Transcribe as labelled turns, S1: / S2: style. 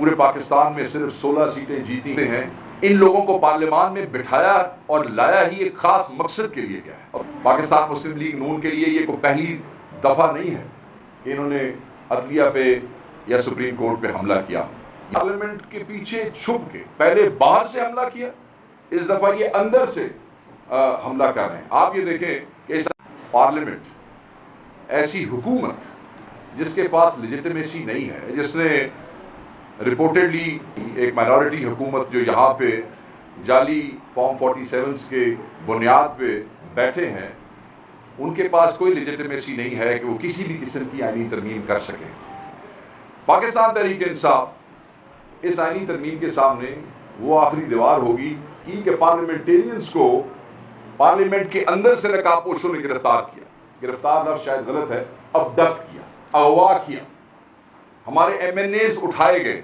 S1: پورے پاکستان میں صرف 16 سیٹیں جیتی ہیں. ان لوگوں کو پارلیمان میں بٹھایا اور لایا ہی ایک خاص مقصد کے لیے گیا ہے. اور پاکستان مسلم لیگ نون کے لیے یہ کوئی پہلی دفعہ نہیں ہے کہ انہوں نے عدلیہ پہ یا سپریم کورٹ پہ حملہ کیا. پارلیمنٹ کے پیچھے چھپ کے پہلے باہر سے حملہ کیا, اس دفعہ یہ اندر سے حملہ کر رہے ہیں. آپ یہ دیکھیں کہ اس پارلیمنٹ ایسی حکومت جس کے پاس لیجیٹمیسی نہیں ہے, جس نے رپورٹڈلی ایک مائنورٹی حکومت جو یہاں پہ جعلی فارم 47 کے بنیاد پہ بیٹھے ہیں, ان کے پاس کوئی لیجیٹمیسی نہیں ہے کہ وہ کسی بھی قسم کی آئینی ترمیم کر سکیں. پاکستان تحریک انصاف اس آئینی ترمیم کے سامنے وہ آخری دیوار ہوگی کہ پارلیمنٹیرینز کو پارلیمنٹ کے اندر سے نقابپوشوں نے گرفتار کیا. گرفتار لفظ شاید غلط ہے, ابدکٹ کیا, اغوا کیا, ہمارے ایم این ایز اٹھائے گئے,